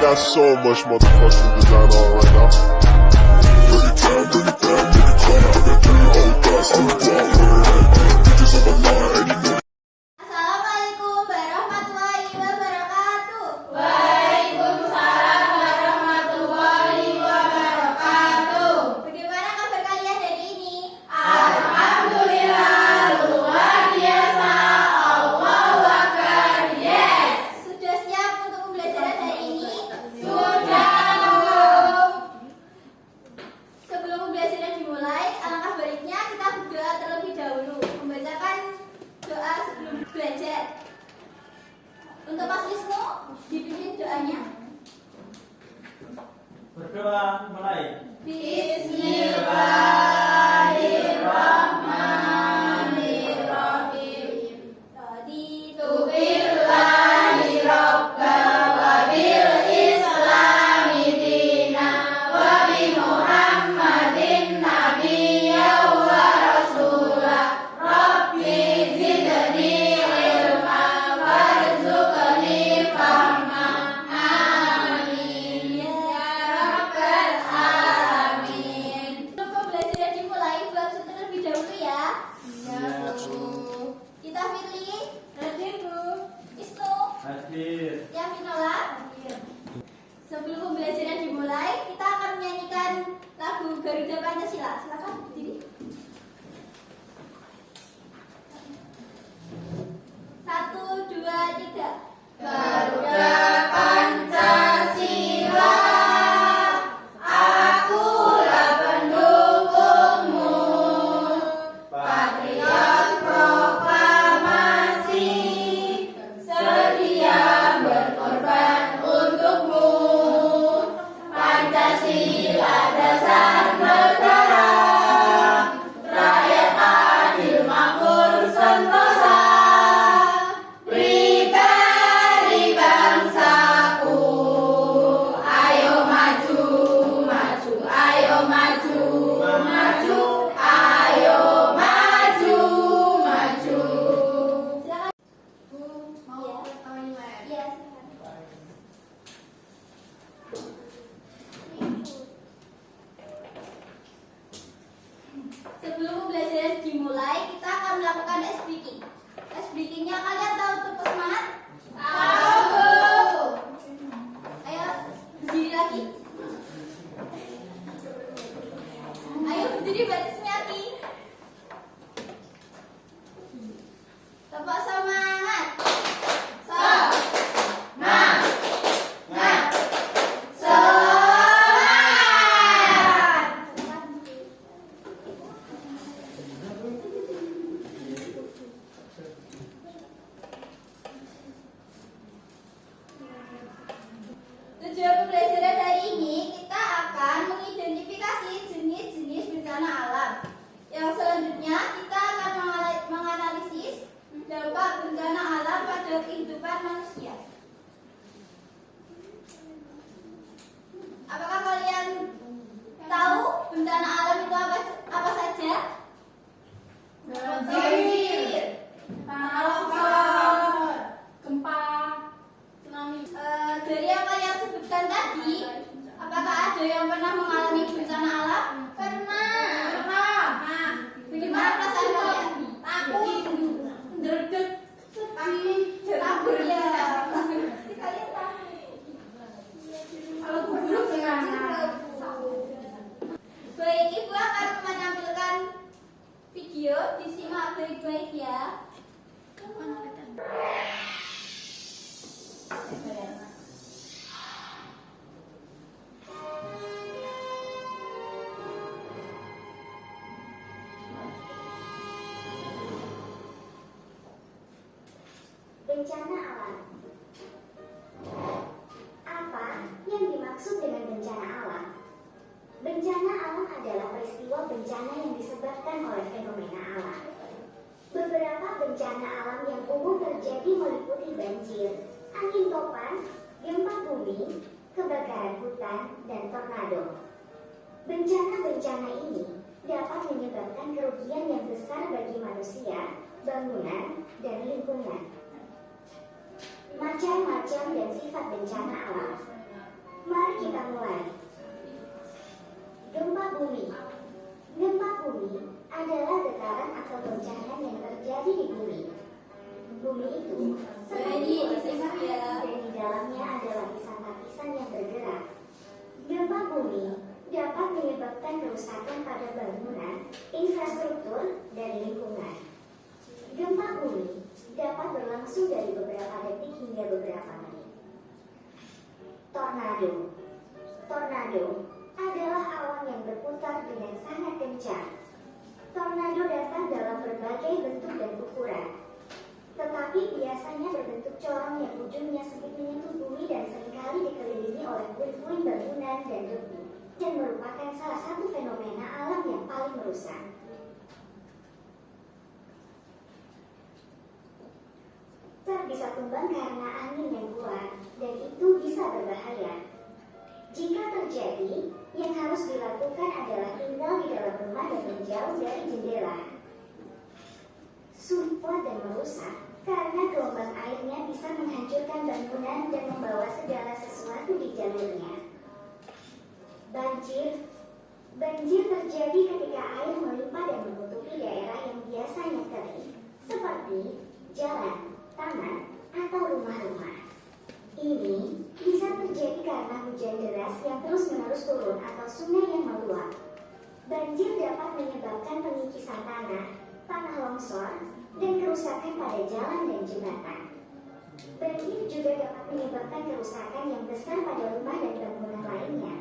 got so much motherfucking design on right now. Bring it down, bring it down, make it clap. I got 3 old thoughts, I'm wild with it. Bitches on my line, and you know. Assalamualaikum warahmatullahi wabarakatuh. Waalaikumsalam warahmatullahi wabarakatuh. Bagaimana kabar kalian hari ini? Alhamdulillah, luar biasa. Allahu Akbar. Yes. Sudah siap untuk pembelajaran hari ini? Sudah. Sebelum pembelajaran dimulai, alangkah baiknya kita berdoa terlebih dahulu, membacakan doa sebelum belajar. Untuk Mas Wisnu, dipimpin doanya. Berdoa mulai. Bismillahirrahmanirrahim. Raditu Billahi Rabba wa bil Islami dina wa bi Muhammadin nabiyya wa rasula. Rabbi zidni ilma warzuqni fahma. Amin ya rabbal alamin. Sebelum pembelajaran dimulai, Bu absen terlebih dahulu ya. Iya, Bu. Kita pilih hadir Bu. Wisnu, Hadir. ya Vinola. Sebelum pembelajaran dimulai, kita akan menyanyikan lagu Garuda Pancasila. Silakan berdiri. 1, 2, 3. Garuda Pancasila, akulah pendukungmu, patriot proklamasi, sedia berkorban untukmu. Pancasila dasar negara, rakyat adil makmur sentosa. Pribadi bangsaku, ayo maju, maju, ayo maju, maju, ayo maju, maju. Silakan. Bu, mau ya? Iya, silakan. Sebelum pembelajaran dimulai, kita akan melakukan ice breaking. Ice breakingnya kalian tahu tepuk semangat? Tahu. Ayo berdiri lagi. Ayo berdiri berarti semati. Tepuk semangat. Semangat, semangat. Tujuan pembelajaran hari ini kita akan mengidentifikasi jenis-jenis bencana alam. Yang selanjutnya kita akan menganalisis dampak bencana alam pada kehidupan manusia. Apakah kalian tahu bencana alam itu apa saja? Banjir, tanah longsor, gempa, tsunami. Dari yang kalian sebutkan tadi, apakah ada yang pernah mengalami bencana alam? Pernah. Bagaimana perasaan kalian? Takut, derdek, sedih, Takut ya. Pasti kalian takut. kalau buruk gimana? Baik, Ibu akan menampilkan video, disimak baik-baik ya. Bencana alam. Apa yang dimaksud dengan bencana alam? Bencana alam adalah peristiwa bencana yang disebabkan oleh fenomena alam. Beberapa bencana alam yang umum terjadi meliputi banjir, angin topan, gempa bumi, kebakaran hutan, dan tornado. Bencana-bencana ini dapat menyebabkan kerugian yang besar bagi manusia, bangunan, dan lingkungan. Macam-macam dan sifat bencana alam. mulai. Gempa bumi. Gempa bumi adalah getaran atau goncangan yang terjadi di bumi. Bumi itu seperti bola besar dan di dalamnya ada lapisan-lapisan yang bergerak. Gempa bumi dapat menyebabkan kerusakan pada bangunan, infrastruktur, dan lingkungan. Gempa bumi dapat berlangsung dari beberapa detik hingga beberapa menit. Tornado. Tornado adalah awan yang berputar dengan sangat kencang. Tornado datang dalam berbagai bentuk dan ukuran, tetapi biasanya berbentuk corong yang ujungnya sempit menyentuh bumi dan seringkali dikelilingi oleh puing-puing bangunan dan debu, dan merupakan salah satu fenomena alam yang paling merusak. Truk bisa tumbang karena angin yang kuat, dan itu bisa berbahaya. Jika terjadi, yang harus dilakukan adalah tinggal di dalam rumah dan menjauh dari jendela. Sulit kuat dan merusak, karena gelombang airnya bisa menghancurkan bangunan dan membawa segala sesuatu di jalurnya. Banjir. Banjir terjadi ketika air melimpah dan menutupi daerah yang biasanya kering, seperti jalan, taman, atau rumah-rumah. Ini bisa terjadi karena hujan deras yang terus-menerus turun atau sungai yang meluap. Banjir dapat menyebabkan pengikisan tanah longsor, dan kerusakan pada jalan dan jembatan. Banjir juga dapat menyebabkan kerusakan yang besar pada rumah dan bangunan lainnya.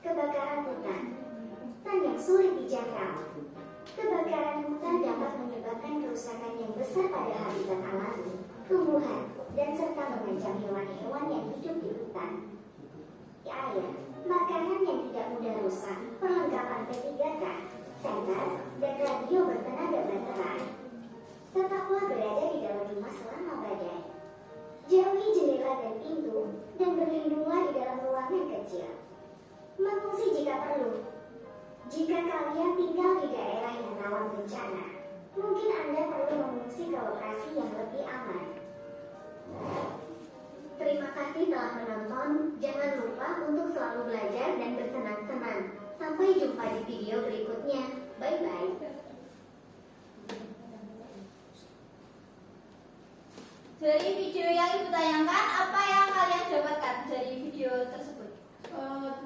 Kebakaran hutan. Hutan yang sulit dijangkau. Kebakaran hutan dapat menyebabkan kerusakan yang besar pada habitat alami, tumbuhan, dan serta mengancam hewan-hewan yang hidup di hutan. Air, makanan yang tidak mudah rusak, perlengkapan P3K, senter, dan radio bertenaga baterai. Tetaplah berada di dalam rumah selama badai. Jauhi jendela dan pintu, dan berlindunglah di dalam ruangan kecil. Mengungsi jika perlu. Jika kalian tinggal di daerah yang rawan bencana, mungkin Anda perlu mengungsi ke lokasi yang lebih aman. Terima kasih telah menonton. Jangan lupa untuk selalu belajar dan bersenang-senang. Sampai jumpa di video berikutnya. Bye-bye. Dari video yang Ibu tayangkan, apa yang kalian dapatkan dari video tersebut?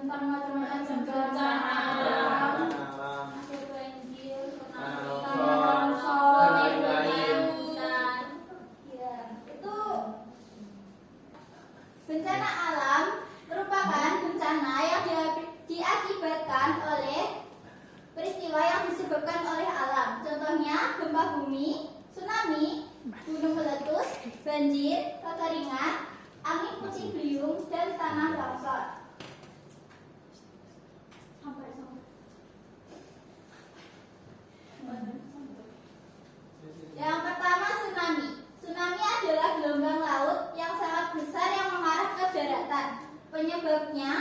Tentang macam-macam bencana alam, masuk banjir, longsor, hujan. Ya, itu bencana alam merupakan bencana yang diakibatkan oleh peristiwa yang disebabkan oleh alam. Contohnya gempa bumi, tsunami, gunung meletus, banjir, kekeringan, angin puting beliung, dan tanah longsor. Yang pertama, tsunami. Tsunami adalah gelombang laut yang sangat besar yang mengarah ke daratan. Penyebabnya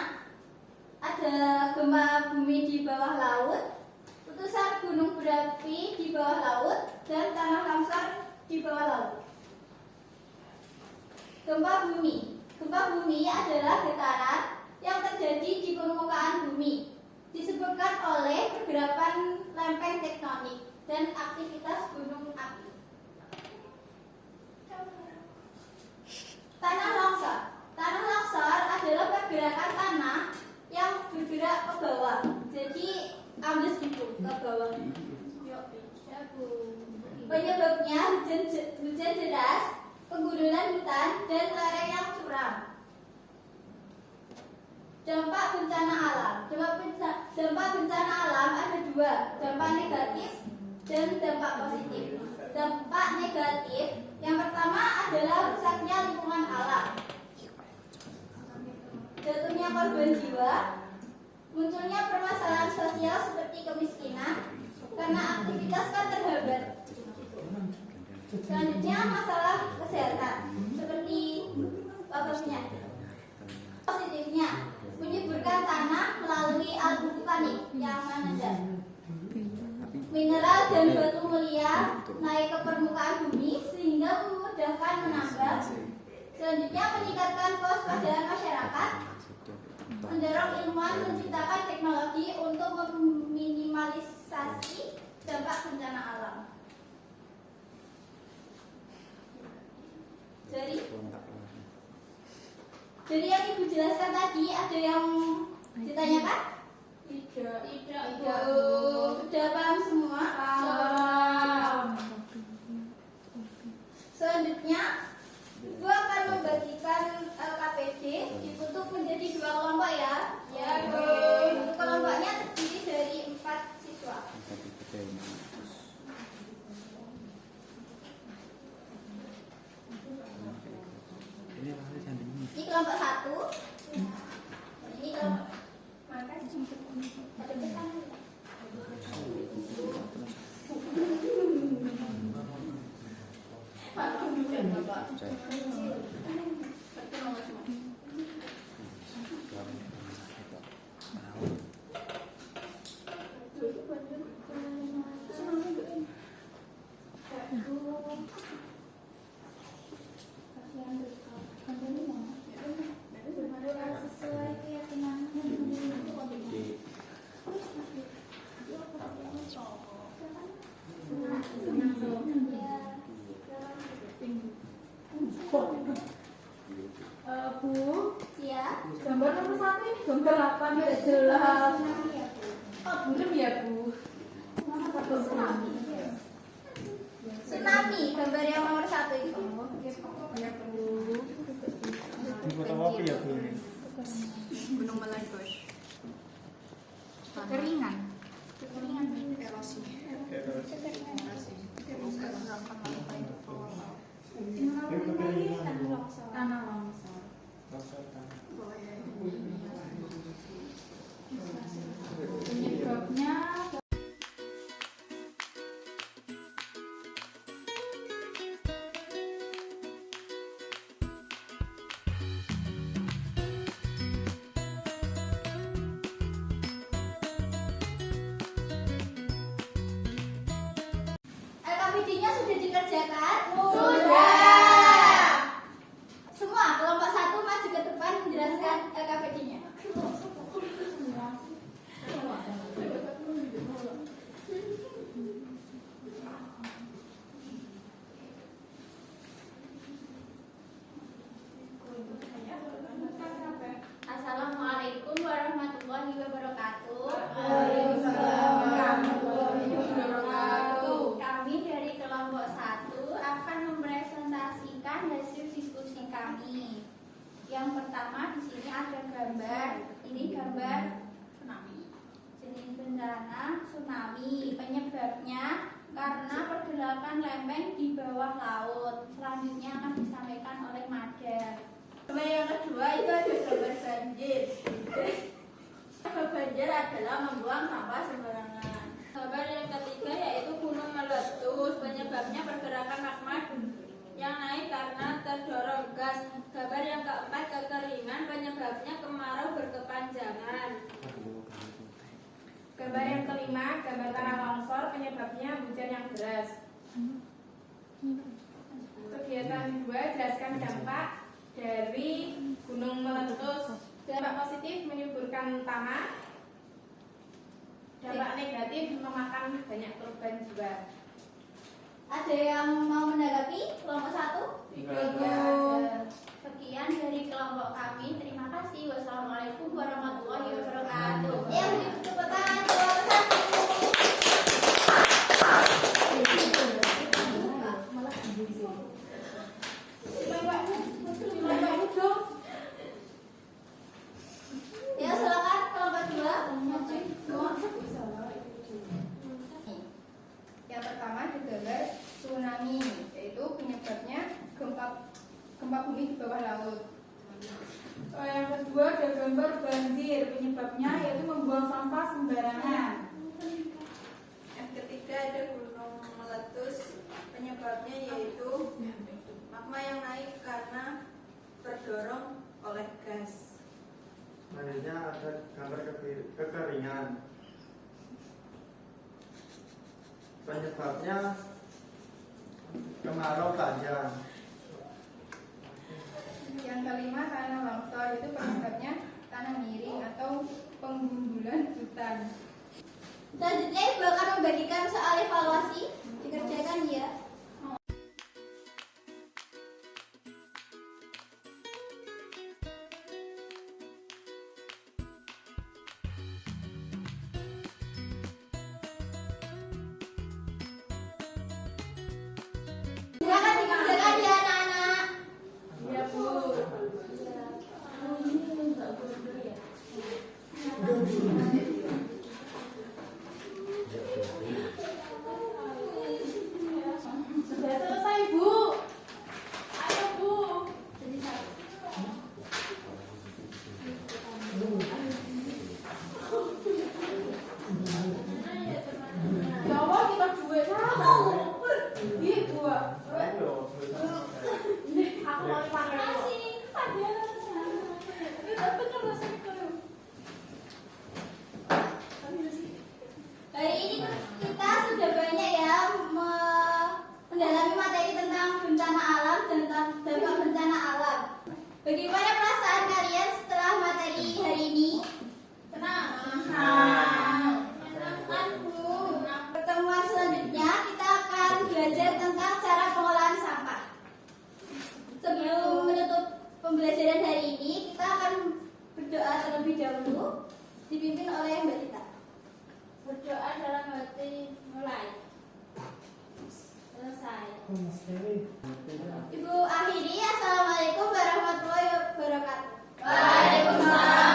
ada gempa bumi di bawah laut, letusan gunung berapi di bawah laut, dan tanah longsor di bawah laut. Gempa bumi. Gempa bumi adalah getaran yang terjadi di permukaan bumi, disebabkan oleh pergerakan lempeng tektonik dan aktivitas gunung api. Tanah longsor. Tanah longsor adalah pergerakan tanah yang bergerak ke bawah. Jadi ambles gitu ke bawah. Penyebabnya hujan deras, penggundulan hutan, dan lereng yang curam. Dampak bencana alam. Dampak bencana alam ada dua, dampak negatif dan dampak positif. Dampak negatif yang pertama adalah rusaknya lingkungan alam, jatuhnya korban jiwa, munculnya permasalahan sosial seperti kemiskinan karena aktivitas kan terhambat. Selanjutnya masalah kesehatan seperti wabah penyakit. Positifnya menyuburkan tanah melalui abu vulkanik yang menendang. Mineral dan batu mulia naik ke permukaan bumi sehingga memudahkan menambang. Selanjutnya Selanjutnya, meningkatkan kewaspadaan masyarakat, mendorong ilmuwan menciptakan teknologi untuk meminimalisasi dampak bencana alam. Jadi yang Ibu jelaskan tadi ada yang ditanyakan? Tidak. Sudah paham semua? Selanjutnya, Ibu akan membagikan LKPD dibentuk menjadi 2 kelompok ya. Ya, Bu. Untuk kelompoknya terdiri dari 4 siswa. Ini kelompok 1. Ini kelompok. Ada pesan. Sesuai keyakinan. Bu, Ya. gambar nomor 1 ini gambar apa? Tidak jelas. Oh, belum ya, Bu? Tsunami, gambar yang nomor 1 itu. Ya, Bu. Di fotokopi ya Bu ini. Gunung meletus. Kekeringan. Erosi. Tanah longsor. Penyebabnya LKPD-nya sudah dikerjakan? Sudah. Semua kelompok 1 maju ke depan menjelaskan LKPD-nya. Assalamualaikum warahmatullahi wabarakatuh. Kami dari kelompok 1 akan mempresentasikan hasil diskusi kami. Yang pertama di sini ada gambar. Ini gambar tsunami. Jenis bencana tsunami. Penyebabnya karena pergerakan lempeng di bawah laut. Selanjutnya akan disampaikan oleh Madam. Gambar yang kedua itu ada gambar banjir. Banjir adalah membuang sampah sembarangan. Gambar yang ketiga yaitu gunung meletus. Penyebabnya pergerakan magma yang naik karena terdorong gas. Gambar yang keempat kekeringan. Penyebabnya kemarau berkepanjangan. Gambar yang kelima gambar tanah longsor. Penyebabnya hujan yang deras. Kegiatan kedua jelaskan dampak dari gunung meletus. Dampak positif menyuburkan tanah. Dampak negatif memakan banyak korban jiwa. Ada yang mau menanggapi kelompok 1? Sekian dari kelompok kami. Terima kasih. Wassalamualaikum warahmatullahi wabarakatuh. Ya, beri tepuk tangan kelompok 1. Ya, silakan kelompok 2. Yang pertama di gambar tsunami, yaitu penyebabnya gempa bumi di bawah laut. Yang kedua ada gambar banjir, penyebabnya yaitu membuang sampah sembarangan. Yang ketiga ada gunung meletus, penyebabnya yaitu magma yang naik karena terdorong oleh gas. Selanjutnya ada gambar kekeringan. Penyebabnya kemarau panjang. itu penyebabnya tanah miring atau penggundulan hutan. Selanjutnya Ibu akan membagikan soal evaluasi. Dikerjakan ya. Silakan dikerjakan ya anak-anak. Ya Bu. Sudah selesai Bu. Ayo Bu. Ya Allah kita duit sama. Iya Bu. Ayo, Aku mau kasih. Ada. Tapi kan rasanya kayak. Hari ini kita sudah banyak ya mendalami materi tentang bencana alam dan dampak bencana alam. Bagaimana perasaan kalian setelah materi hari ini? Tenang. Menyenangkan Bu. Pertemuan selanjutnya kita akan belajar tentang cara pengolahan sampah. Sebelum menutup pembelajaran hari ini, kita akan berdoa terlebih dahulu, dipimpin oleh Mbak Tita. Berdoa dalam hati mulai. Selesai. Ibu akhiri, Assalamualaikum warahmatullahi wabarakatuh. Waalaikumsalam.